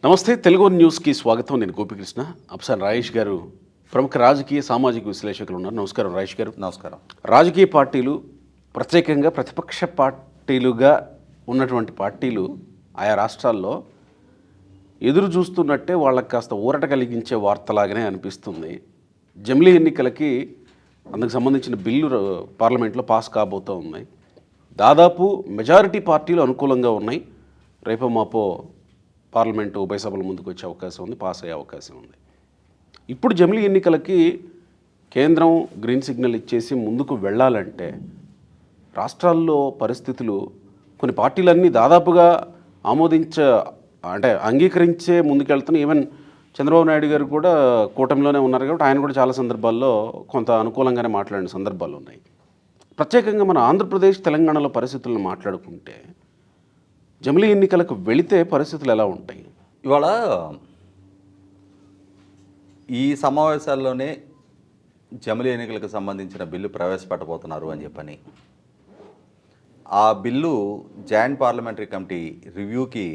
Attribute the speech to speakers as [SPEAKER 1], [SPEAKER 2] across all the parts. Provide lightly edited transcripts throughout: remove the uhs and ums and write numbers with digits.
[SPEAKER 1] నమస్తే తెలుగు న్యూస్కి స్వాగతం. నేను గోపికృష్ణ. అప్సాన్ రాయేష్ గారు ప్రముఖ రాజకీయ సామాజిక విశ్లేషకులు ఉన్నారు. నమస్కారం రాయేష్ గారు.
[SPEAKER 2] నమస్కారం.
[SPEAKER 1] రాజకీయ పార్టీలు ప్రత్యేకంగా ప్రతిపక్ష పార్టీలుగా ఉన్నటువంటి పార్టీలు ఆయా రాష్ట్రాల్లో ఎదురు చూస్తున్నట్టే వాళ్ళకి కాస్త ఊరట కలిగించే వార్తలాగానే అనిపిస్తుంది. జమిలీ ఎన్నికలకి అందుకు సంబంధించిన బిల్లు పార్లమెంట్లో పాస్ కాబోతూ ఉన్నాయి. దాదాపు మెజారిటీ పార్టీలు అనుకూలంగా ఉన్నాయి. రేపో మాపో పార్లమెంటు ఉభయ సభల ముందుకు వచ్చే అవకాశం ఉంది, పాస్ అయ్యే అవకాశం ఉంది. ఇప్పుడు జమిలీ ఎన్నికలకి కేంద్రం గ్రీన్ సిగ్నల్ ఇచ్చేసి ముందుకు వెళ్ళాలంటే రాష్ట్రాల్లో పరిస్థితులు కొన్ని పార్టీలన్నీ దాదాపుగా అంగీకరించే ముందుకెళ్తున్నాయి. ఈవెన్ చంద్రబాబు నాయుడు గారు కూడా కూటమిలోనే ఉన్నారు కాబట్టి ఆయన కూడా చాలా సందర్భాల్లో కొంత అనుకూలంగానే మాట్లాడిన సందర్భాలు ఉన్నాయి. ప్రత్యేకంగా మన ఆంధ్రప్రదేశ్ తెలంగాణలో పరిస్థితులను మాట్లాడుకుంటే జమిలీ ఎన్నికలకు వెళితే పరిస్థితులు ఎలా ఉంటాయి?
[SPEAKER 2] ఇవాళ ఈ సమావేశాల్లోనే జమిలీ ఎన్నికలకు సంబంధించిన బిల్లు ప్రవేశపెట్టబోతున్నారు అని చెప్పని, ఆ బిల్లు జాయింట్ పార్లమెంటరీ కమిటీ రివ్యూకి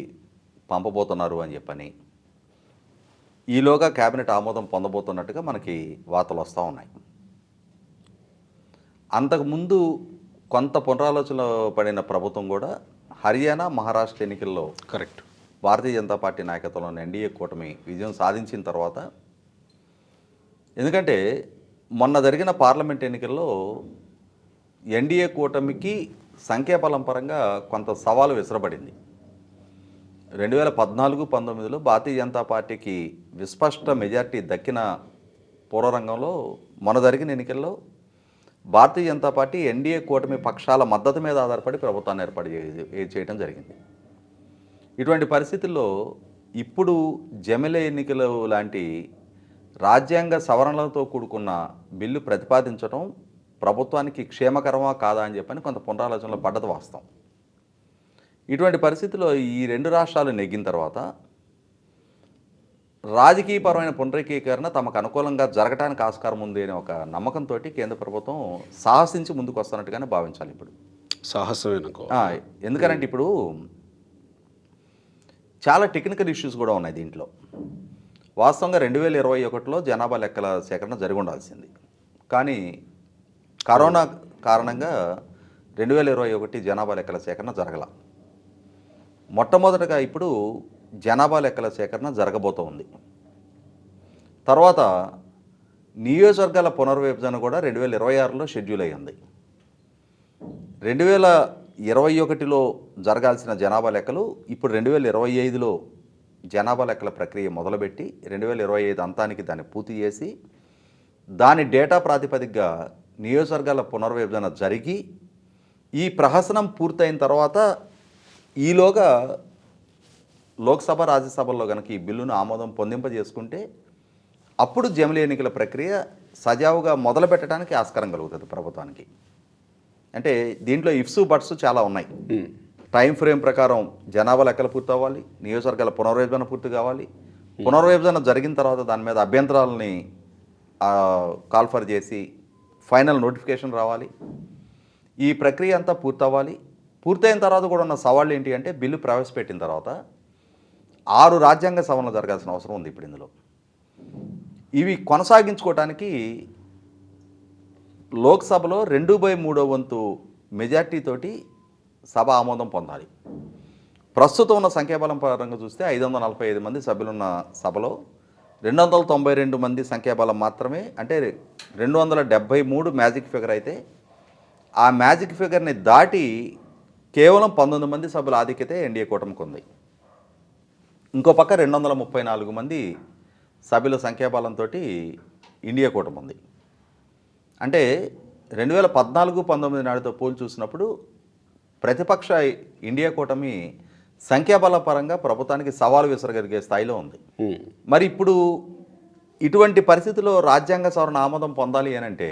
[SPEAKER 2] పంపబోతున్నారు అని చెప్పని, ఈలోగా కేబినెట్ ఆమోదం పొందబోతున్నట్టుగా మనకి వార్తలు వస్తూ ఉన్నాయి. అంతకుముందు కొంత పునరాలోచనలో పడిన ప్రభుత్వం కూడా హర్యానా, మహారాష్ట్ర ఎన్నికల్లో భారతీయ జనతా పార్టీ నాయకత్వంలోని ఎన్డీఏ కూటమి విజయం సాధించిన తర్వాత, ఎందుకంటే మొన్న జరిగిన పార్లమెంట్ ఎన్నికల్లో ఎన్డీఏ కూటమికి సంఖ్యాబలం పరంగా కొంత సవాలు విసరబడింది. 2014-19లో భారతీయ జనతా పార్టీకి విస్పష్ట మెజార్టీ దక్కిన పూర్వరంగంలో మొన్న జరిగిన ఎన్నికల్లో భారతీయ జనతా పార్టీ ఎన్డీఏ కూటమి పక్షాల మద్దతు మీద ఆధారపడి ప్రభుత్వాన్ని ఏర్పాటు చేయడం జరిగింది. ఇటువంటి పరిస్థితుల్లో ఇప్పుడు జమిలీ ఎన్నికలు లాంటి రాజ్యాంగ సవరణలతో కూడుకున్న బిల్లు ప్రతిపాదించడం ప్రభుత్వానికి క్షేమకరమా కాదా అని చెప్పని కొంత పునరాలోచనలో పడ్డది వాస్తవం. ఇటువంటి పరిస్థితుల్లో ఈ రెండు రాష్ట్రాలు నెగ్గిన తర్వాత రాజకీయపరమైన పునరేకీకరణ తమకు అనుకూలంగా జరగడానికి ఆస్కారం ఉంది అనే ఒక నమ్మకంతో కేంద్ర ప్రభుత్వం సాహసించి ముందుకు వస్తున్నట్టుగానే భావించాలి. ఇప్పుడు ఎందుకంటే ఇప్పుడు చాలా టెక్నికల్ ఇష్యూస్ కూడా ఉన్నాయి దీంట్లో. వాస్తవంగా 2021లో జనాభా లెక్కల సేకరణ జరిగి ఉండాల్సింది, కానీ కరోనా కారణంగా 2021 జనాభా లెక్కల సేకరణ జరగల. మొట్టమొదటగా ఇప్పుడు జనాభా లెక్కల సేకరణ జరగబోతోంది. తర్వాత నియోజకవర్గాల పునర్విభజన కూడా 2026లో షెడ్యూల్ అయ్యింది. 2021లో జరగాల్సిన జనాభా లెక్కలు ఇప్పుడు 2025లో జనాభా లెక్కల ప్రక్రియ మొదలుపెట్టి 2025 అంతానికి దాన్ని పూర్తి చేసి దాని డేటా ప్రాతిపదికగా నియోజకవర్గాల పునర్విభజన జరిగి ఈ ప్రహసనం పూర్తయిన తర్వాత ఈలోగా లోక్సభ, రాజ్యసభల్లో కనుక ఈ బిల్లును ఆమోదం పొందింపజేసుకుంటే అప్పుడు జమిలీ ఎన్నికల ప్రక్రియ సజావుగా మొదలు పెట్టడానికి ఆస్కారం కలుగుతుంది ప్రభుత్వానికి. అంటే దీంట్లో ఇఫ్స్ బట్స్ చాలా ఉన్నాయి. టైం ఫ్రేమ్ ప్రకారం జనాభా లెక్కలు పూర్తి అవ్వాలి, నియోజకవర్గాల పునర్విభజన పూర్తి కావాలి, పునర్విభజన జరిగిన తర్వాత దాని మీద అభ్యంతరాలని కాల్ఫర్ చేసి ఫైనల్ నోటిఫికేషన్ రావాలి. ఈ ప్రక్రియ అంతా పూర్తవ్వాలి. పూర్తయిన తర్వాత కూడా ఉన్న సవాళ్ళు ఏంటి అంటే, బిల్లు ప్రవేశపెట్టిన తర్వాత 6 రాజ్యాంగ సవరణలు జరగాల్సిన అవసరం ఉంది. ఇప్పుడు ఇందులో ఇవి కొనసాగించుకోవటానికి లోక్సభలో 2/3 వంతు మెజార్టీతోటి సభ ఆమోదం పొందాలి. ప్రస్తుతం ఉన్న సంఖ్యాబలం పరంగా చూస్తే 545 మంది సభ్యులున్న సభలో 292 మంది సంఖ్యాబలం మాత్రమే, అంటే 273 మ్యాజిక్ ఫిగర్ అయితే, ఆ మ్యాజిక్ ఫిగర్ని దాటి కేవలం 19 మంది సభ్యుల ఆధిక్యతే ఎన్డీఏ కూటమికి ఉంది. ఇంకో పక్క 234 మంది సభ్యుల సంఖ్యాబలంతో ఇండియా కూటమి ఉంది. అంటే 2014-19 నాటితో పోల్చి చూసినప్పుడు ప్రతిపక్ష ఇండియా కూటమి సంఖ్యాబల పరంగా ప్రభుత్వానికి సవాలు విసరగలిగే స్థాయిలో ఉంది. మరి ఇప్పుడు ఇటువంటి పరిస్థితుల్లో రాజ్యాంగ సవరణ ఆమోదం పొందాలి అని అంటే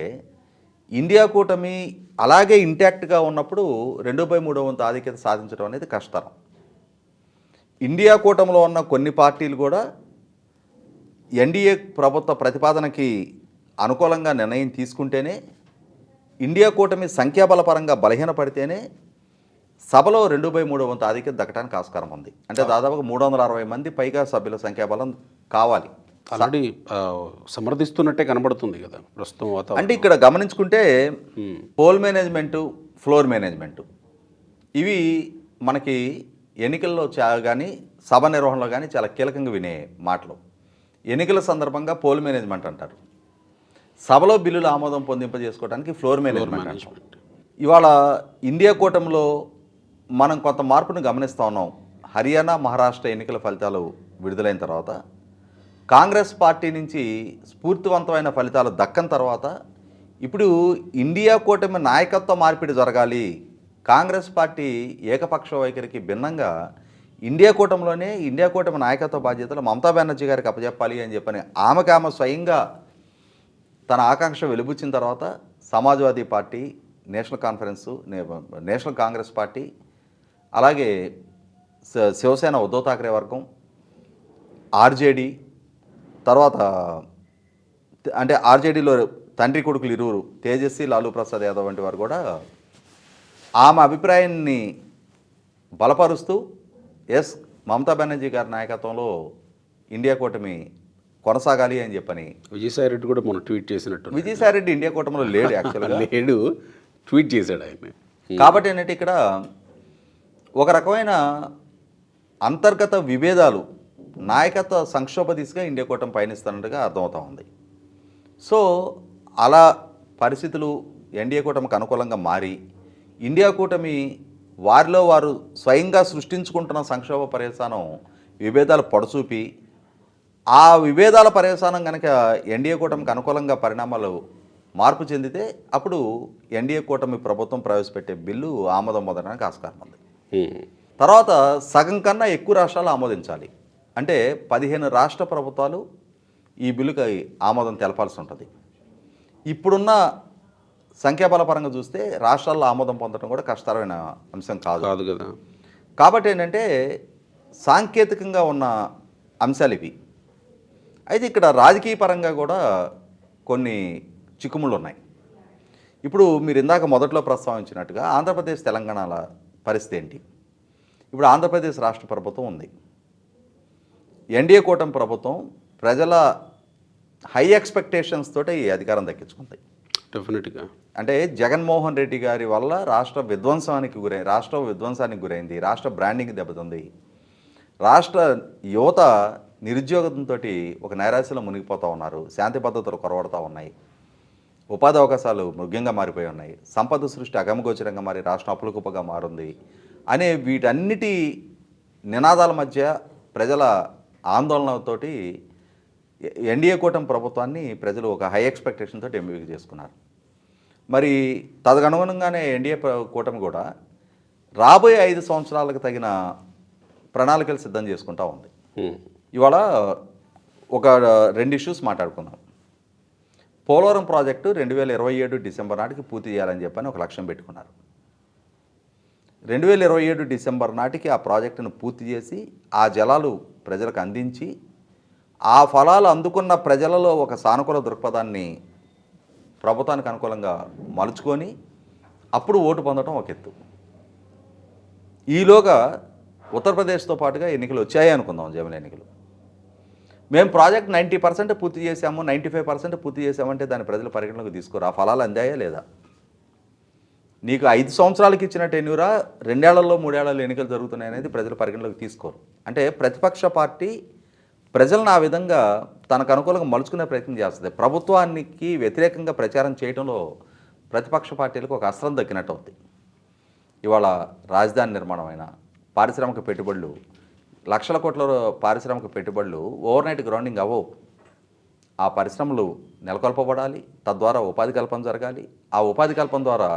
[SPEAKER 2] ఇండియా కూటమి అలాగే ఇంటాక్ట్గా ఉన్నప్పుడు 2/3 వంతు ఆధిక్యత సాధించడం అనేది కష్టతరం. ఇండియా కూటమిలో ఉన్న కొన్ని పార్టీలు కూడా ఎన్డీఏ ప్రభుత్వ ప్రతిపాదనకి అనుకూలంగా నిర్ణయం తీసుకుంటేనే, ఇండియా కూటమి సంఖ్యాబల పరంగా బలహీనపడితేనే సభలో 2/3 వంతు ఆధిక్యత దక్కడానికి ఆస్కారం ఉంది. అంటే దాదాపుగా 360 మంది పైగా సభ్యుల సంఖ్యాబలం కావాలి.
[SPEAKER 1] ఆల్రెడీ సమర్థిస్తున్నట్టే కనబడుతుంది కదా ప్రస్తుతం
[SPEAKER 2] అంటే
[SPEAKER 1] వాతావరణం.
[SPEAKER 2] ఇక్కడ గమనించుకుంటే పోల్ మేనేజ్మెంటు, ఫ్లోర్ మేనేజ్మెంటు ఇవి మనకి ఎన్నికల్లో కానీ సభ నిర్వహణలో కానీ చాలా కీలకంగా వినే మాటలు. ఎన్నికల సందర్భంగా పోల్ మేనేజ్మెంట్ అంటారు, సభలో బిల్లులు ఆమోదం పొందింపజేసుకోవడానికి ఫ్లోర్ మేనేజ్మెంట్ అంటారు. ఇవాళ ఇండియా కూటమిలో మనం కొంత మార్పును గమనిస్తూ ఉన్నాం. హర్యానా, మహారాష్ట్ర ఎన్నికల ఫలితాలు విడుదలైన తర్వాత కాంగ్రెస్ పార్టీ నుంచి స్ఫూర్తివంతమైన ఫలితాలు దక్కని తర్వాత ఇప్పుడు ఇండియా కూటమి నాయకత్వ మార్పిడి జరగాలి, కాంగ్రెస్ పార్టీ ఏకపక్ష వైఖరికి భిన్నంగా ఇండియా కూటమి నాయకత్వ బాధ్యతలు మమతా బెనర్జీ గారికి అప్పచెప్పాలి అని చెప్పని ఆమె స్వయంగా తన ఆకాంక్ష వెలుబుచ్చిన తర్వాత Samajwadi party, national Congress party, అలాగే శివసేన ఉద్ధవ్ ఠాక్రే వర్గం, ఆర్జేడీ, తర్వాత అంటే ఆర్జేడీలో తండ్రి కొడుకులు ఇరువురు తేజస్వి, లాలూ ప్రసాద్ యాదవ్ వంటి వారు కూడా ఆమె అభిప్రాయాన్ని బలపరుస్తూ మమతా బెనర్జీ గారి నాయకత్వంలో ఇండియా కూటమి కొనసాగాలి అని చెప్పని
[SPEAKER 1] విజయసాయి రెడ్డి కూడా మొన్న ట్వీట్ చేసినట్టు.
[SPEAKER 2] విజయసాయి రెడ్డి ఇండియా కూటమిలో లేడు, యాక్చువల్గా
[SPEAKER 1] లేడు, ట్వీట్ చేశాడు ఆయన.
[SPEAKER 2] కాబట్టి ఏంటంటే ఇక్కడ ఒక రకమైన అంతర్గత విభేదాలు, నాయకత్వ సంక్షోభ దిశగా ఇండియా కూటమి పయనిస్తున్నట్టుగా అర్థమవుతూ ఉంది. సో అలా పరిస్థితులు ఎన్డీఏ కూటమికి అనుకూలంగా మారి ఇండియా కూటమి వారిలో వారు స్వయంగా సృష్టించుకుంటున్న సంక్షోభ పర్యవసానం విభేదాలు పొడచూపి ఆ విభేదాల పర్యవసానం కనుక ఎన్డీఏ కూటమికి అనుకూలంగా పరిణామాలు మార్పు చెందితే అప్పుడు ఎన్డీఏ కూటమి ప్రభుత్వం ప్రవేశపెట్టే బిల్లు ఆమోదం పొందడానికి ఆస్కారం ఉంది. తర్వాత సగం కన్నా ఎక్కువ రాష్ట్రాలు ఆమోదించాలి. అంటే 15 రాష్ట్ర ప్రభుత్వాలు ఈ బిల్లుకి ఆమోదం తెలపాల్సి ఉంటుంది. ఇప్పుడున్న సంఖ్యాబల పరంగా చూస్తే రాష్ట్రాల్లో ఆమోదం పొందడం కూడా కష్టతరమైన అంశం కాదు
[SPEAKER 1] కదా.
[SPEAKER 2] కాబట్టి ఏంటంటే సాంకేతికంగా ఉన్న అంశాలు ఇవి. అయితే ఇక్కడ రాజకీయ పరంగా కూడా కొన్ని చిక్కుముళ్ళు ఉన్నాయి. ఇప్పుడు మీరు ఇందాక మొదట్లో ప్రస్తావించినట్టుగా ఆంధ్రప్రదేశ్, తెలంగాణల పరిస్థితి ఏంటి? ఇప్పుడు ఆంధ్రప్రదేశ్ రాష్ట్ర ప్రభుత్వం ఉంది, ఎన్డీఏ కూటమి ప్రభుత్వం ప్రజల హై ఎక్స్పెక్టేషన్స్ తోటి ఈ అధికారం దక్కించుకుంది.
[SPEAKER 1] డెఫినెట్గా
[SPEAKER 2] అంటే జగన్మోహన్ రెడ్డి గారి వల్ల రాష్ట్ర విధ్వంసానికి గురైంది, రాష్ట్ర బ్రాండింగ్ దెబ్బతింది, రాష్ట్ర యువత నిరుద్యోగంతో ఒక నైరాశ్యలో మునిగిపోతూ ఉన్నారు, శాంతి భద్రతలు కొరవడుతూ ఉన్నాయి, ఉపాధి అవకాశాలు మృగ్యంగా మారిపోయి ఉన్నాయి, సంపద సృష్టి అగమగోచరంగా మారి రాష్ట్రం అప్పులకుప్పగా మారింది అనే వీటన్నిటి నినాదాల మధ్య ప్రజల ఆందోళనతోటి ఎన్డీఏ కూటమి ప్రభుత్వాన్ని ప్రజలు ఒక హై ఎక్స్పెక్టేషన్ తోటి ఎంపిక చేసుకున్నారు. మరి తదనుగుణంగానే ఎన్డీఏ కూటమి కూడా రాబోయే 5 సంవత్సరాలకు తగిన ప్రణాళికలు సిద్ధం చేసుకుంటూ ఉంది. ఇవాళ ఒక 2 ఇష్యూస్ మాట్లాడుకుందాం. పోలవరం ప్రాజెక్టు 2027 డిసెంబర్ నాటికి పూర్తి చేయాలని చెప్పని ఒక లక్ష్యం పెట్టుకున్నారు. 2027 డిసెంబర్ నాటికి ఆ ప్రాజెక్టును పూర్తి చేసి ఆ జలాలు ప్రజలకు అందించి ఆ ఫలాలు అందుకున్న ప్రజలలో ఒక సానుకూల దృక్పథాన్ని ప్రభుత్వానికి అనుకూలంగా మలుచుకొని అప్పుడు ఓటు పొందడం ఒక ఎత్తు. ఈలోగా ఉత్తరప్రదేశ్తో పాటుగా ఎన్నికలు వచ్చాయి అనుకుందాం, జమిలి ఎన్నికలు. మేము ప్రాజెక్ట్ 90% పూర్తి చేసాము, 95% పూర్తి చేసామంటే దాన్ని ప్రజల పరిగణలోకి తీసుకోరు. ఆ ఫలాలు అందాయా లేదా? నీకు 5 సంవత్సరాలకి ఇచ్చిన టెన్యూరా 2 ఏళ్లలో 3 ఏళ్లలో ఎన్నికలు జరుగుతున్నాయి అనేది ప్రజల పరిగణలోకి తీసుకోరు. అంటే ప్రతిపక్ష పార్టీ ప్రజలను ఆ విధంగా తనకు అనుకూలంగా మలుచుకునే ప్రయత్నం చేస్తుంది. ప్రభుత్వానికి వ్యతిరేకంగా ప్రచారం చేయడంలో ప్రతిపక్ష పార్టీలకు ఒక అస్త్రం దక్కినట్టు అవుతుంది. ఇవాళ రాజధాని నిర్మాణమైన పారిశ్రామిక పెట్టుబడులు, లక్షల కోట్ల పారిశ్రామిక పెట్టుబడులు ఓవర్నైట్ గ్రౌండింగ్ అవ్వవు. ఆ పరిశ్రమలు నెలకొల్పబడాలి, తద్వారా ఉపాధి కల్పన జరగాలి. ఆ ఉపాధి కల్పన ద్వారా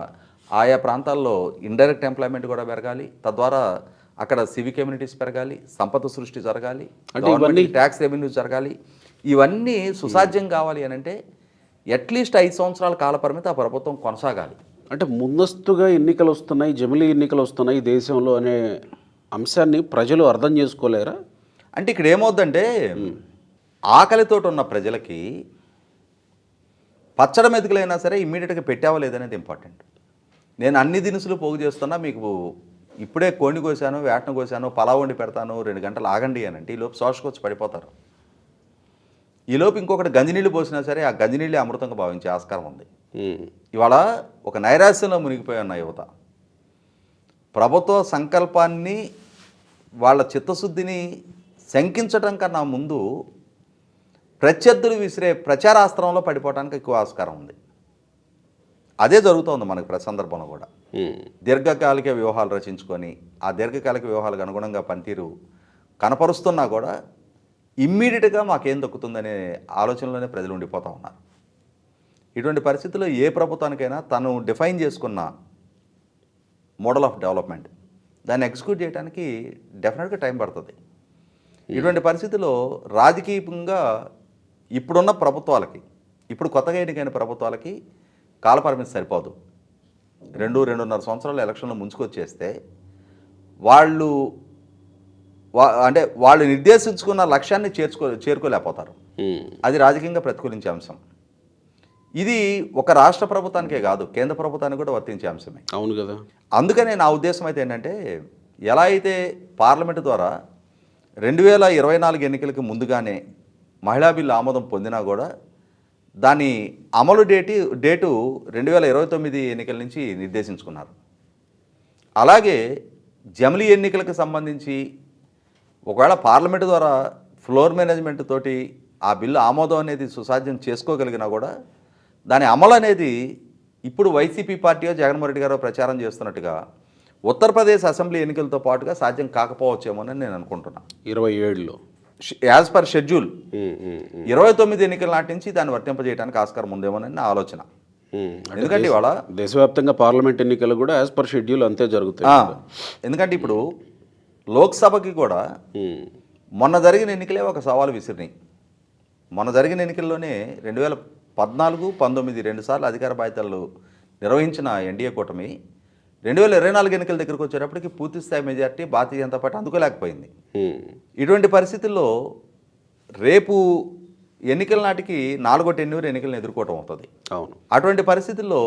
[SPEAKER 2] ఆయా ప్రాంతాల్లో ఇండైరెక్ట్ ఎంప్లాయ్మెంట్ కూడా పెరగాలి, తద్వారా అక్కడ సివిక్ కమ్యూనిటీస్ పెరగాలి, సంపద సృష్టి జరగాలి, ట్యాక్స్ రెవెన్యూ జరగాలి. ఇవన్నీ సుసాధ్యం కావాలి అని అంటే అట్లీస్ట్ 5 సంవత్సరాల కాల పరిమితి ఆ ప్రభుత్వం కొనసాగాలి.
[SPEAKER 1] అంటే ముందస్తుగా ఎన్నికలు వస్తున్నాయి, జమిలీ ఎన్నికలు వస్తున్నాయి దేశంలో అనే అంశాన్ని ప్రజలు అర్థం చేసుకోలేరా?
[SPEAKER 2] అంటే ఇక్కడ ఏమవుద్దంటే ఆకలితో ఉన్న ప్రజలకి పచ్చడి మెతుకులైనా సరే ఇమ్మీడియట్గా పెట్టావా లేదనేది ఇంపార్టెంట్. నేను అన్ని దినుసులు పోగు చేస్తున్నా, మీకు ఇప్పుడే కోడిని కోసాను, వేటను కోసాను, పలావ్ వండి పెడతాను, 2 గంటలు ఆగండి అని అంటే ఈలోపు శోషకొచ్చి పడిపోతారు. ఈలోపు ఇంకొకటి గంజినీళ్ళు పోసినా సరే ఆ గంజినీళ్ళే అమృతంగా భావించే ఆస్కారం ఉంది. ఇవాళ ఒక నైరాశ్యంలో మునిగిపోయి ఉన్న యువత ప్రభుత్వ సంకల్పాన్ని, వాళ్ళ చిత్తశుద్ధిని శంకించడం కన్నా ముందు ప్రత్యర్థులు విసిరే ప్రచారాస్త్రంలో పడిపోవడానికి ఎక్కువ ఆస్కారం ఉంది. అదే జరుగుతోంది మనకి ప్రతి సందర్భంలో కూడా. దీర్ఘకాలిక వ్యూహాలు రచించుకొని ఆ దీర్ఘకాలిక వ్యూహాలకు అనుగుణంగా పనితీరు కనపరుస్తున్నా కూడా ఇమ్మీడియట్గా మాకేం దక్కుతుందనే ఆలోచనలోనే ప్రజలు ఉండిపోతూ ఉన్నారు. ఇటువంటి పరిస్థితుల్లో ఏ ప్రభుత్వానికైనా తను డిఫైన్ చేసుకున్న మోడల్ ఆఫ్ డెవలప్మెంట్ దాన్ని ఎగ్జిక్యూట్ చేయడానికి డెఫినెట్గా టైం పడుతుంది. ఇటువంటి పరిస్థితుల్లో రాజకీయంగా ఇప్పుడున్న ప్రభుత్వాలకి, ఇప్పుడు కొత్తగా ఎన్నికైన ప్రభుత్వాలకి కాలపరిమితి సరిపోదు. 2-2.5 సంవత్సరాలు ఎలక్షన్లో ముంచుకొచ్చేస్తే వాళ్ళు నిర్దేశించుకున్న లక్ష్యాన్ని చేరుకోలేకపోతారు. అది రాజకీయంగా ప్రతికూలించే అంశం. ఇది ఒక రాష్ట్ర ప్రభుత్వానికే కాదు, కేంద్ర ప్రభుత్వానికి కూడా వర్తించే అంశమే.
[SPEAKER 1] అవును కదా.
[SPEAKER 2] అందుకనే నా ఉద్దేశం అయితే ఏంటంటే, ఎలా అయితే పార్లమెంటు ద్వారా 2024 ఎన్నికలకి ముందుగానే మహిళా బిల్లు ఆమోదం పొందినా కూడా దాని అమలు డేటు 2029 ఎన్నికల నుంచి నిర్దేశించుకున్నారు. అలాగే జమిలీ ఎన్నికలకు సంబంధించి ఒకవేళ పార్లమెంటు ద్వారా ఫ్లోర్ మేనేజ్మెంట్ తోటి ఆ బిల్లు ఆమోదం అనేది సుసాధ్యం చేసుకోగలిగినా కూడా దాని అమలు అనేది ఇప్పుడు వైసీపీ పార్టీయో జగన్మోహన్ రెడ్డి గారో ప్రచారం చేస్తున్నట్టుగా ఉత్తరప్రదేశ్ అసెంబ్లీ ఎన్నికలతో పాటుగా సాధ్యం కాకపోవచ్చేమోనని నేను అనుకుంటున్నాను.
[SPEAKER 1] 27లో
[SPEAKER 2] యాజ్ పర్ షెడ్యూల్ 29 ఎన్నికల నాటి నుంచి దాన్ని వర్తింపజేయడానికి ఆస్కారం ఉందేమోనని నా ఆలోచన. ఎందుకంటే ఇవాళ
[SPEAKER 1] దేశవ్యాప్తంగా పార్లమెంట్ ఎన్నికలు కూడా యాజ్ పర్ షెడ్యూల్ అంతే జరుగుతాయి.
[SPEAKER 2] ఎందుకంటే ఇప్పుడు లోక్సభకి కూడా మొన్న జరిగిన ఎన్నికలే ఒక సవాలు విసిరినాయి. మొన్న జరిగిన ఎన్నికల్లోనే 2014, 19 2 అధికార బాధ్యతలు నిర్వహించిన ఎన్డీఏ కూటమి 2024 ఎన్నికల దగ్గరకు వచ్చేటప్పటికి పూర్తి స్థాయి మెజార్టీ భారతీయ జనతా పార్టీ అందుకోలేకపోయింది. ఇటువంటి పరిస్థితుల్లో రేపు ఎన్నికల నాటికి 4వ టెన్యూర్ ఎన్నికలను ఎదుర్కోవటం అవుతుంది.
[SPEAKER 1] అవును.
[SPEAKER 2] అటువంటి పరిస్థితుల్లో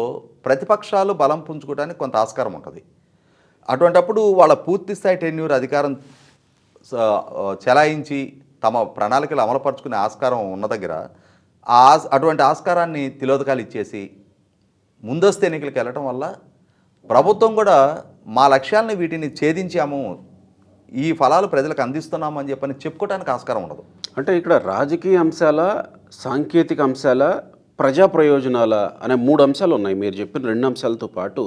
[SPEAKER 2] ప్రతిపక్షాలు బలం పుంజుకోవడానికి కొంత ఆస్కారం ఉంటుంది. అటువంటప్పుడు వాళ్ళ పూర్తి స్థాయి టెన్యూర్ అధికారం చెలాయించి తమ ప్రణాళికలు అమలుపరుచుకునే ఆస్కారం ఉన్న దగ్గర అటువంటి ఆస్కారాన్ని తిలోదకాలు ఇచ్చేసి ముందస్తు ఎన్నికలకు వెళ్ళటం వల్ల ప్రభుత్వం కూడా మా లక్ష్యాలని వీటిని ఛేదించాము, ఈ ఫలాలు ప్రజలకు అందిస్తున్నాము అని చెప్పని చెప్పుకోవడానికి ఆస్కారం ఉండదు.
[SPEAKER 1] అంటే ఇక్కడ రాజకీయ అంశాల, సాంకేతిక అంశాల, ప్రజా ప్రయోజనాల అనే 3 అంశాలు ఉన్నాయి. మీరు చెప్పిన 2 అంశాలతో పాటు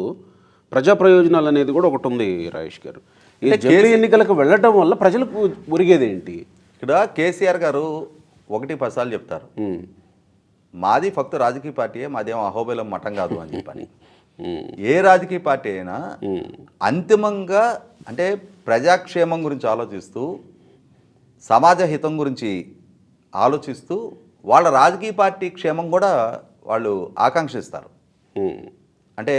[SPEAKER 1] ప్రజా ప్రయోజనాలు అనేది కూడా ఒకటి ఉంది రాజేష్ గారు. ఈ జమిలీ ఎన్నికలకు వెళ్ళటం వల్ల ప్రజలకు ఒరిగేదేంటి?
[SPEAKER 2] ఇక్కడ కేసీఆర్ గారు 1-10 సార్లు చెప్తారు, మాది ఫక్తు రాజకీయ పార్టీయే, మాదేమో అహోబిలం మఠం కాదు అని చెప్పని. ఏ రాజకీయ పార్టీ అయినా అంతిమంగా అంటే ప్రజాక్షేమం గురించి ఆలోచిస్తూ, సమాజ హితం గురించి ఆలోచిస్తూ వాళ్ళ రాజకీయ పార్టీ క్షేమం కూడా వాళ్ళు ఆకాంక్షిస్తారు. అంటే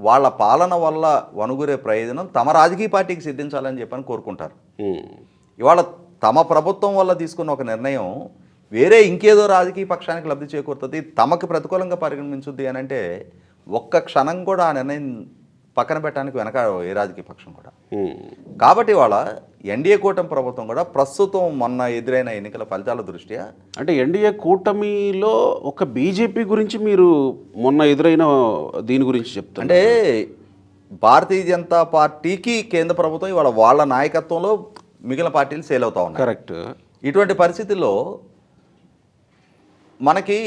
[SPEAKER 2] వాళ్ళ పాలన వల్ల వనుగురే ప్రయోజనం తమ రాజకీయ పార్టీకి సిద్ధించాలని చెప్పని కోరుకుంటారు. ఇవాళ తమ ప్రభుత్వం వల్ల తీసుకున్న ఒక నిర్ణయం వేరే ఇంకేదో రాజకీయ పక్షానికి లబ్ధి చేకూరుతుంది, తమకు ప్రతికూలంగా పరిగణించుద్ది అని అంటే ఒక్క క్షణం కూడా ఆ నిర్ణయం పక్కన పెట్టడానికి వెనక ఏ రాజకీయ పక్షం కూడా. కాబట్టి వాళ్ళ ఎన్డీఏ కూటమి ప్రభుత్వం కూడా ప్రస్తుతం మొన్న ఎదురైన ఎన్నికల ఫలితాల దృష్ట్యా,
[SPEAKER 1] అంటే ఎన్డీఏ కూటమిలో ఒక బీజేపీ గురించి మీరు మొన్న ఎదురైన దీని గురించి చెప్తారు.
[SPEAKER 2] అంటే భారతీయ జనతా పార్టీకి కేంద్ర ప్రభుత్వం ఇవాళ వాళ్ళ నాయకత్వంలో మిగిలిన పార్టీలు సేల్ అవుతా ఉన్నాయి.
[SPEAKER 1] కరెక్ట్.
[SPEAKER 2] ఇటువంటి పరిస్థితుల్లో మనకి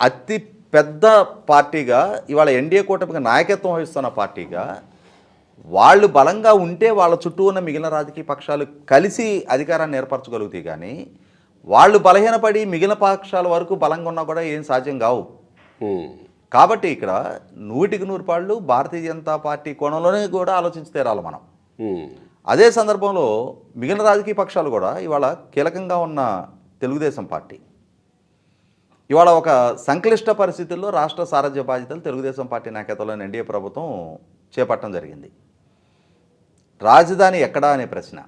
[SPEAKER 2] అతి పెద్ద పార్టీగా ఇవాళ ఎన్డీఏ కూటమికి నాయకత్వం వహిస్తున్న పార్టీగా వాళ్ళు బలంగా ఉంటే వాళ్ళ చుట్టూ ఉన్న మిగిలిన రాజకీయ పక్షాలు కలిసి అధికారాన్ని ఏర్పరచగలుగుతాయి. కానీ వాళ్ళు బలహీనపడి మిగిలిన పక్షాల వరకు బలంగా ఉన్నా కూడా ఏం సాధ్యం కావు. కాబట్టి ఇక్కడ 100% భారతీయ జనతా పార్టీ కోణంలోనే కూడా ఆలోచించి తీరాలి మనం. అదే సందర్భంలో మిగిలిన రాజకీయ పక్షాలు కూడా ఇవాళ కీలకంగా ఉన్న తెలుగుదేశం పార్టీ ఇవాళ ఒక సంక్లిష్ట పరిస్థితుల్లో రాష్ట్ర సారథ్య బాధ్యతలు తెలుగుదేశం పార్టీ నాయకత్వంలోని ఎన్డీఏ ప్రభుత్వం చేపట్టడం జరిగింది. రాజధాని ఎక్కడా అనే ప్రశ్న,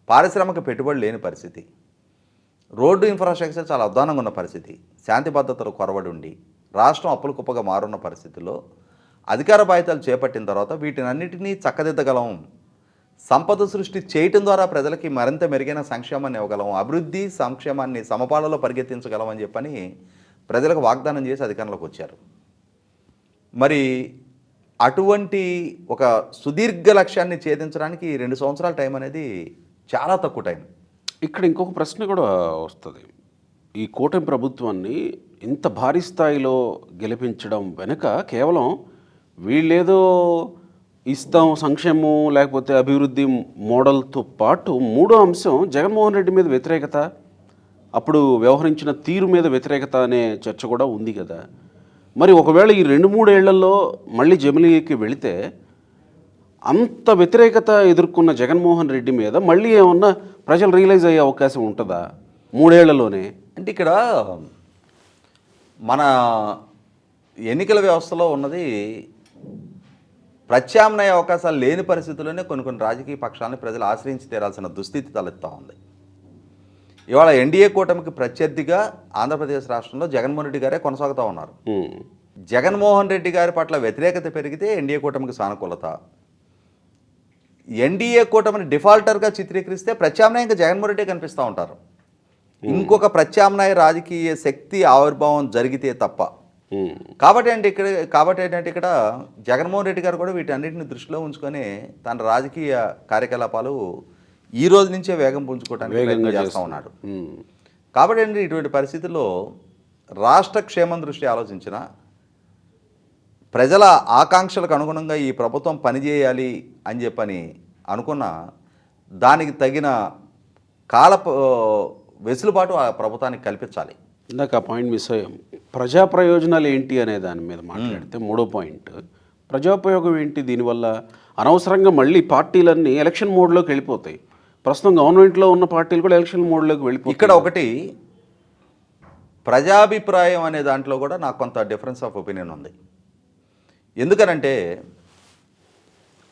[SPEAKER 2] పారిశ్రామిక పెట్టుబడి లేని పరిస్థితి, రోడ్డు ఇన్ఫ్రాస్ట్రక్చర్ చాలా అధ్వానంగా ఉన్న పరిస్థితి, శాంతి భద్రతలు కొరవడి ఉండి రాష్ట్రం అప్పుల కుప్పగా మారున్న పరిస్థితుల్లో అధికార బాధ్యతలు చేపట్టిన తర్వాత వీటినన్నిటినీ చక్కదిద్దగలం, సంపద సృష్టి చేయటం ద్వారా ప్రజలకి మరింత మెరుగైన సంక్షేమాన్ని ఇవ్వగలం, అభివృద్ధి సంక్షేమాన్ని సమపాలలో పరిగెత్తించగలం అని చెప్పని ప్రజలకు వాగ్దానం చేసి అధికారంలోకి వచ్చారు. మరి అటువంటి ఒక సుదీర్ఘ లక్ష్యాన్ని ఛేదించడానికి 2 సంవత్సరాల టైం అనేది చాలా తక్కువ టైం.
[SPEAKER 1] ఇక్కడ ఇంకొక ప్రశ్న కూడా వస్తుంది. ఈ కూటమి ప్రభుత్వాన్ని ఇంత భారీ స్థాయిలో గెలిపించడం వెనుక కేవలం వీళ్ళేదో ఇస్తాం సంక్షేమం లేకపోతే అభివృద్ధి మోడల్తో పాటు మూడో అంశం జగన్మోహన్ రెడ్డి మీద వ్యతిరేకత, అప్పుడు వ్యవహరించిన తీరు మీద వ్యతిరేకత అనే చర్చ కూడా ఉంది కదా. మరి ఒకవేళ ఈ 2-3 ఏళ్లలో మళ్ళీ జమిలీకి వెళితే అంత వ్యతిరేకత ఎదుర్కొన్న జగన్మోహన్ రెడ్డి మీద మళ్ళీ ఏమన్నా ప్రజలు రియలైజ్ అయ్యే అవకాశం ఉంటుందా 3 ఏళ్లలోనే?
[SPEAKER 2] అంటే ఇక్కడ మన ఎన్నికల వ్యవస్థలో ఉన్నది ప్రత్యామ్నాయ అవకాశాలు లేని పరిస్థితుల్లోనే కొన్ని రాజకీయ పక్షాలను ప్రజలు ఆశ్రయించి తీరాల్సిన దుస్థితి తలెత్తా ఉంది. ఇవాళ ఎన్డీఏ కూటమికి ప్రత్యర్థిగా ఆంధ్రప్రదేశ్ రాష్ట్రంలో జగన్మోహన్ రెడ్డి గారే కొనసాగుతూ ఉన్నారు. జగన్మోహన్ రెడ్డి గారి పట్ల వ్యతిరేకత పెరిగితే ఎన్డీఏ కూటమికి సానుకూలత, ఎన్డీఏ కూటమిని డిఫాల్టర్గా చిత్రీకరిస్తే ప్రత్యామ్నాయంగా జగన్మోహన్ రెడ్డి కనిపిస్తూ ఉంటారు. ఇంకొక ప్రత్యామ్నాయ రాజకీయ శక్తి ఆవిర్భావం జరిగితే తప్ప. కాబట్టి ఏంటంటే ఇక్కడ జగన్మోహన్ రెడ్డి గారు కూడా వీటన్నిటిని దృష్టిలో ఉంచుకొని తన రాజకీయ కార్యకలాపాలు ఈ రోజు నుంచే వేగం పుంజుకోవడానికి ప్రయత్నం చేస్తూ ఉన్నాడు. కాబట్టి ఏంటి ఇటువంటి పరిస్థితుల్లో రాష్ట్ర క్షేమం దృష్టి ఆలోచించిన, ప్రజల ఆకాంక్షలకు అనుగుణంగా ఈ ప్రభుత్వం పనిచేయాలి అని చెప్పని అనుకున్న దానికి తగిన కాల వెసులుబాటు ఆ ప్రభుత్వానికి కల్పించాలి.
[SPEAKER 1] ఇందాక ఆ పాయింట్ మిస్ అయ్యాం. ప్రజా ప్రయోజనాలు ఏంటి అనే దాని మీద మాట్లాడితే మూడో పాయింట్ ప్రజాపయోగం ఏంటి? దీనివల్ల అనవసరంగా మళ్ళీ పార్టీలన్నీ ఎలక్షన్ మోడ్లోకి వెళ్ళిపోతాయి. ప్రస్తుతం గవర్నమెంట్లో ఉన్న పార్టీలు కూడా ఎలక్షన్ మోడ్లోకి వెళ్ళిపోతాయి.
[SPEAKER 2] ఇక్కడ ఒకటి ప్రజాభిప్రాయం అనే దాంట్లో కూడా నాకు కొంత డిఫరెన్స్ ఆఫ్ ఒపీనియన్ ఉంది. ఎందుకనంటే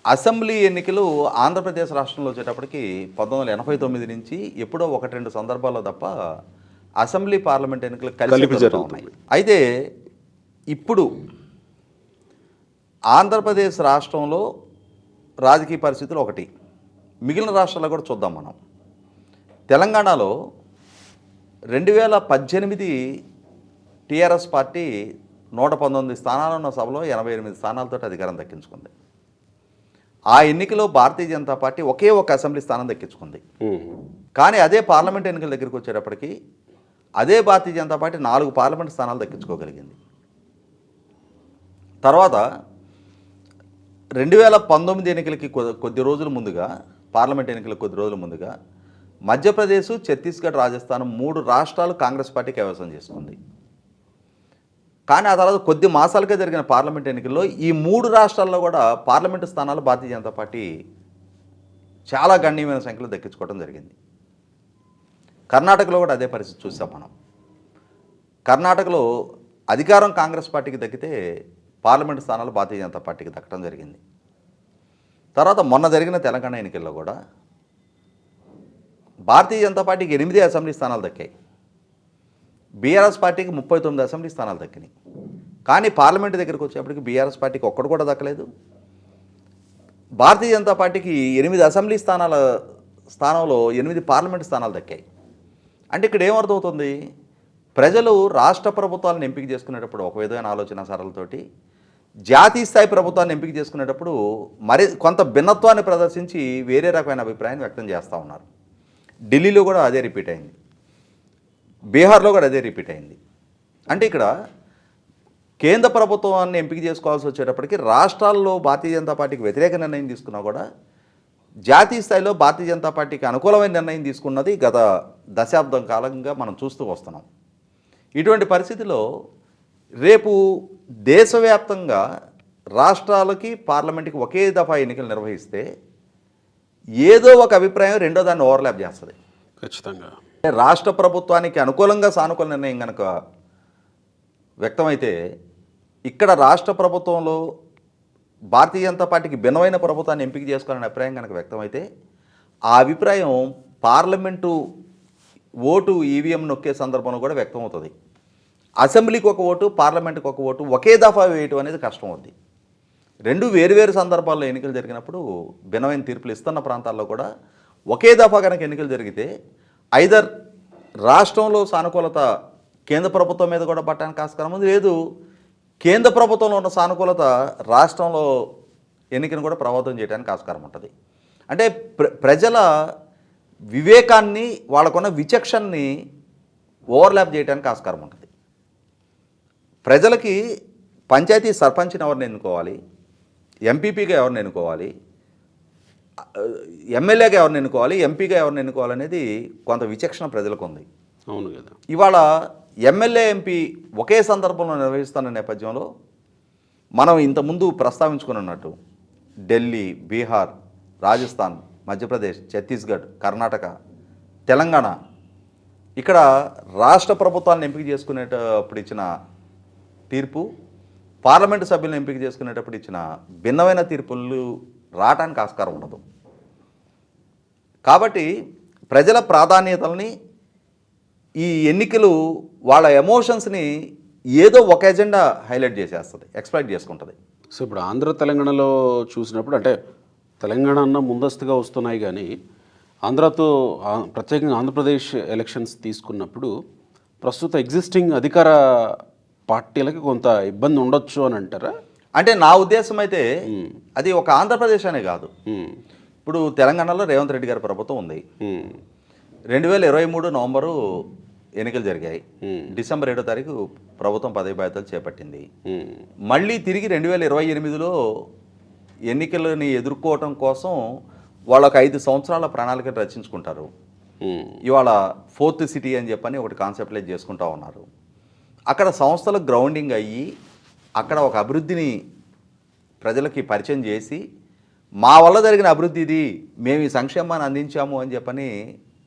[SPEAKER 2] అసెంబ్లీ ఎన్నికలు ఆంధ్రప్రదేశ్ రాష్ట్రంలో వచ్చేటప్పటికి 1989 నుంచి ఎప్పుడో 1-2 సందర్భాల్లో తప్ప అసెంబ్లీ పార్లమెంట్ ఎన్నికలు కలిపి జరుగుతున్నాయి. అయితే ఇప్పుడు ఆంధ్రప్రదేశ్ రాష్ట్రంలో రాజకీయ పరిస్థితులు ఒకటి, మిగిలిన రాష్ట్రాల్లో కూడా చూద్దాం మనం. తెలంగాణలో 2018 టీఆర్ఎస్ పార్టీ 119 స్థానాలున్న సభలో 88 స్థానాలతో అధికారం దక్కించుకుంది. ఆ ఎన్నికలో భారతీయ జనతా పార్టీ ఒకే ఒక అసెంబ్లీ స్థానం దక్కించుకుంది. కానీ అదే పార్లమెంట్ ఎన్నికల దగ్గరికి వచ్చేటప్పటికి అదే భారతీయ జనతా పార్టీ 4 పార్లమెంట్ స్థానాలు దక్కించుకోగలిగింది. తర్వాత 2019 ఎన్నికలకి కొద్ది రోజుల ముందుగా, పార్లమెంట్ ఎన్నికలకు కొద్ది రోజుల ముందుగా మధ్యప్రదేశ్, ఛత్తీస్గఢ్, రాజస్థాన్ 3 రాష్ట్రాలు కాంగ్రెస్ పార్టీ కైవసం చేసుకుంది. కానీ ఆ తర్వాత కొద్ది మాసాలుగా జరిగిన పార్లమెంట్ ఎన్నికల్లో ఈ 3 రాష్ట్రాల్లో కూడా పార్లమెంటు స్థానాలు భారతీయ జనతా పార్టీ చాలా గణనీయమైన సంఖ్యలో దక్కించుకోవడం జరిగింది. కర్ణాటకలో కూడా అదే పరిస్థితి చూసాం మనం. కర్ణాటకలో అధికారం కాంగ్రెస్ పార్టీకి దక్కితే పార్లమెంటు స్థానాలు భారతీయ జనతా పార్టీకి దక్కడం జరిగింది. తర్వాత మొన్న జరిగిన తెలంగాణ ఎన్నికల్లో కూడా భారతీయ జనతా పార్టీకి 8 అసెంబ్లీ స్థానాలు దక్కాయి, బీఆర్ఎస్ పార్టీకి 39 అసెంబ్లీ స్థానాలు దక్కినాయి. కానీ పార్లమెంటు దగ్గరికి వచ్చేప్పటికి బీఆర్ఎస్ పార్టీకి ఒక్కడు కూడా దక్కలేదు. భారతీయ జనతా పార్టీకి 8 అసెంబ్లీ స్థానంలో 8 పార్లమెంటు స్థానాలు దక్కాయి. అంటే ఇక్కడ ఏమర్థమవుతుంది, ప్రజలు రాష్ట్ర ప్రభుత్వాలను ఎంపిక చేసుకునేటప్పుడు ఒక విధమైన ఆలోచన సరళతోటి, జాతీయ స్థాయి ప్రభుత్వాన్ని ఎంపిక చేసుకునేటప్పుడు మరి కొంత భిన్నత్వాన్ని ప్రదర్శించి వేరే రకమైన అభిప్రాయాన్ని వ్యక్తం చేస్తూ ఉన్నారు. ఢిల్లీలో కూడా అదే రిపీట్ అయింది, బీహార్లో కూడా అదే రిపీట్ అయింది. అంటే ఇక్కడ కేంద్ర ప్రభుత్వాన్ని ఎంపిక చేసుకోవాల్సి వచ్చేటప్పటికి రాష్ట్రాల్లో భారతీయ జనతా పార్టీకి వ్యతిరేక నిర్ణయం తీసుకున్నా కూడా జాతీయ స్థాయిలో భారతీయ జనతా పార్టీకి అనుకూలమైన నిర్ణయం తీసుకున్నది గత దశాబ్దం కాలంగా మనం చూస్తూ వస్తున్నాం. ఇటువంటి పరిస్థితిలో రేపు దేశవ్యాప్తంగా రాష్ట్రాలకి పార్లమెంట్కి ఒకే దఫా ఎన్నికలు నిర్వహిస్తే ఏదో ఒక అభిప్రాయం రెండో దాన్ని ఓవర్లాప్ చేస్తుంది
[SPEAKER 1] ఖచ్చితంగా.
[SPEAKER 2] రాష్ట్ర ప్రభుత్వానికి అనుకూలంగా సానుకూల నిర్ణయం కనుక వ్యక్తమైతే, ఇక్కడ రాష్ట్ర ప్రభుత్వంలో భారతీయ జనతా పార్టీకి భిన్నమైన ప్రభుత్వాన్ని ఎంపిక చేసుకోవాలనే అభిప్రాయం కనుక వ్యక్తమైతే, ఆ అభిప్రాయం పార్లమెంటు ఓటు ఈవీఎం నొక్కే సందర్భంలో కూడా వ్యక్తమవుతుంది. అసెంబ్లీకి ఒక ఓటు, పార్లమెంటుకి ఒక ఓటు ఒకే దఫా వేయటం అనేది కష్టం అవుద్ది. రెండు వేరువేరు సందర్భాల్లో ఎన్నికలు జరిగినప్పుడు భిన్నమైన తీర్పులు ఇస్తున్న ప్రాంతాల్లో కూడా ఒకే దఫా కనుక ఎన్నికలు జరిగితే ఐదర్ రాష్ట్రంలో సానుకూలత కేంద్ర ప్రభుత్వం మీద కూడా పట్టడానికి ఆస్కారం ఉంది, లేదు కేంద్ర ప్రభుత్వంలో ఉన్న సానుకూలత రాష్ట్రంలో ఎన్నికను కూడా ప్రభావితం చేయడానికి ఆస్కారం ఉంటుంది. అంటే ప్రజల వివేకాన్ని, వాళ్ళకున్న విచక్షణని ఓవర్లాప్ చేయడానికి ఆస్కారం ఉంటుంది. ప్రజలకి పంచాయతీ సర్పంచ్ని ఎవరిని ఎన్నుకోవాలి, ఎంపీపీగా ఎవరిని ఎన్నుకోవాలి, ఎమ్మెల్యేగా ఎవరిని ఎన్నుకోవాలి, ఎంపీగా ఎవరిని ఎన్నుకోవాలి అనేది కొంత విచక్షణ ప్రజలకు ఉంది.
[SPEAKER 1] అవును కదా.
[SPEAKER 2] ఇవాళ ఎమ్మెల్యే ఎంపీ ఒకే సందర్భంలో నిర్వహిస్తున్న నేపథ్యంలో మనం ఇంతకుముందు ప్రస్తావించుకున్నట్టు ఢిల్లీ, బీహార్, రాజస్థాన్, మధ్యప్రదేశ్, ఛత్తీస్గఢ్, కర్ణాటక, తెలంగాణ ఇక్కడ రాష్ట్ర ప్రభుత్వాలను ఎంపిక చేసుకునేటప్పుడు ఇచ్చిన తీర్పు, పార్లమెంటు సభ్యులను ఎంపిక చేసుకునేటప్పుడు ఇచ్చిన భిన్నమైన తీర్పులు రావడానికి ఆస్కారం ఉండదు. కాబట్టి ప్రజల ప్రాధాన్యతల్ని ఈ ఎన్నికలు వాళ్ళ ఎమోషన్స్ని ఏదో ఒక ఎజెండా హైలైట్ చేసేస్తుంది, ఎక్స్ప్లైట్ చేసుకుంటుంది.
[SPEAKER 1] సో ఇప్పుడు ఆంధ్ర తెలంగాణలో చూసినప్పుడు అంటే తెలంగాణ అన్న ముందస్తుగా వస్తున్నాయి కానీ ఆంధ్రతో ప్రత్యేకంగా ఆంధ్రప్రదేశ్ ఎలక్షన్స్ తీసుకున్నప్పుడు ప్రస్తుత ఎగ్జిస్టింగ్ అధికార పార్టీలకి కొంత ఇబ్బంది ఉండొచ్చు అని అంటారా?
[SPEAKER 2] అంటే నా ఉద్దేశం అయితే అది ఒక ఆంధ్రప్రదేశ్ అనే కాదు. ఇప్పుడు తెలంగాణలో రేవంత్ రెడ్డి గారి ప్రభుత్వం ఉంది. 2023 నవంబరు ఎన్నికలు జరిగాయి. డిసెంబర్ 7వ తారీఖు ప్రభుత్వం పదవి బాధ్యతలు చేపట్టింది. మళ్ళీ తిరిగి 2028లో ఎన్నికలని ఎదుర్కోవటం కోసం వాళ్ళొక 5 సంవత్సరాల ప్రణాళికను రచించుకుంటారు. ఇవాళ 4th సిటీ అని చెప్పని ఒకటి కాన్సెప్ట్లైజ్ చేసుకుంటూ ఉన్నారు. అక్కడ సంస్థలకు గ్రౌండింగ్ అయ్యి అక్కడ ఒక అభివృద్ధిని ప్రజలకి పరిచయం చేసి మా వల్ల జరిగిన అభివృద్ధి ఇది, మేము ఈ సంక్షేమాన్ని అందించాము అని చెప్పని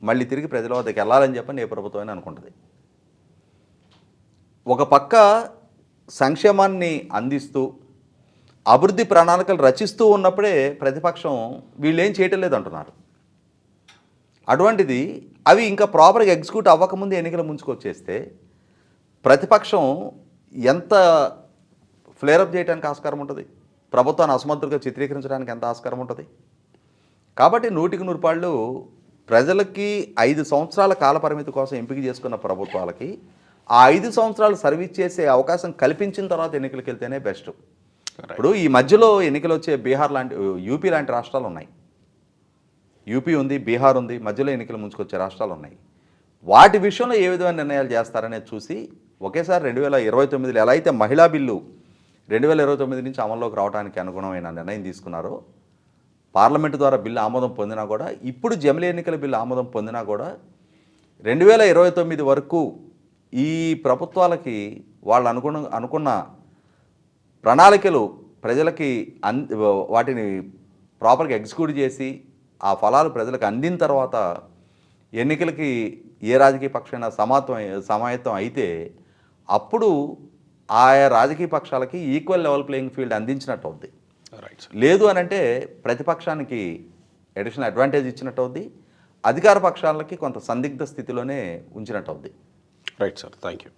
[SPEAKER 2] మళ్ళీ తిరిగి ప్రజల వద్దకు వెళ్ళాలని చెప్పని ఏ ప్రభుత్వం అనుకుంటుంది. ఒక పక్క సంక్షేమాన్ని అందిస్తూ అభివృద్ధి ప్రణాళికలు రచిస్తూ ఉన్నప్పుడే ప్రతిపక్షం వీళ్ళు ఏం చేయటం లేదంటున్నారు. అటువంటిది అవి ఇంకా ప్రాపర్గా ఎగ్జిక్యూట్ అవ్వకముందే ఎన్నికల ముంచుకొచ్చేస్తే ప్రతిపక్షం ఎంత ఫ్లేరప్ చేయడానికి ఆస్కారం ఉంటుంది, ప్రభుత్వాన్ని అసమర్థులుగా చిత్రీకరించడానికి ఎంత ఆస్కారం ఉంటుంది. కాబట్టి 100కి 100 పాళ్ళు ప్రజలకి 5 సంవత్సరాల కాల పరిమితి కోసం ఎంపిక చేసుకున్న ప్రభుత్వాలకి ఆ 5 సంవత్సరాలు సర్వీస్ చేసే అవకాశం కల్పించిన తర్వాత ఎన్నికలకు వెళ్తేనే బెస్ట్. ఇప్పుడు ఈ మధ్యలో ఎన్నికలు వచ్చే బీహార్ లాంటి, యూపీ లాంటి రాష్ట్రాలు ఉన్నాయి. యూపీ ఉంది, బీహార్ ఉంది, మధ్యలో ఎన్నికలు ముంచుకొచ్చే రాష్ట్రాలు ఉన్నాయి. వాటి విషయంలో ఏ విధమైన నిర్ణయాలు చేస్తారనేది చూసి ఒకేసారి 2029లో ఎలా అయితే మహిళా బిల్లు 2029 నుంచి అమల్లోకి రావడానికి అనుగుణమైన నిర్ణయం తీసుకున్నారో, పార్లమెంటు ద్వారా బిల్లు ఆమోదం పొందినా కూడా, ఇప్పుడు జమిలీ ఎన్నికల బిల్లు ఆమోదం పొందినా కూడా 2029 వరకు ఈ ప్రభుత్వాలకి వాళ్ళు అనుకున్న ప్రణాళికలు ప్రజలకి వాటిని ప్రాపర్గా ఎగ్జిక్యూట్ చేసి ఆ ఫలాలు ప్రజలకు అందిన తర్వాత ఎన్నికలకి ఏ రాజకీయ పక్షమైనా సమాయత్తం అయితే అప్పుడు ఆయా రాజకీయ పక్షాలకి ఈక్వల్ లెవెల్ ప్లేయింగ్ ఫీల్డ్ అందించినట్టు అవుద్ది. లేదు అని అంటే ప్రతిపక్షానికి అడిషనల్ అడ్వాంటేజ్ ఇచ్చినట్టు అవుద్ది, అధికార పక్షాలకి కొంత సందిగ్ధ స్థితిలోనే ఉంచినట్టు అవుద్ది.
[SPEAKER 1] Right sir, thank you.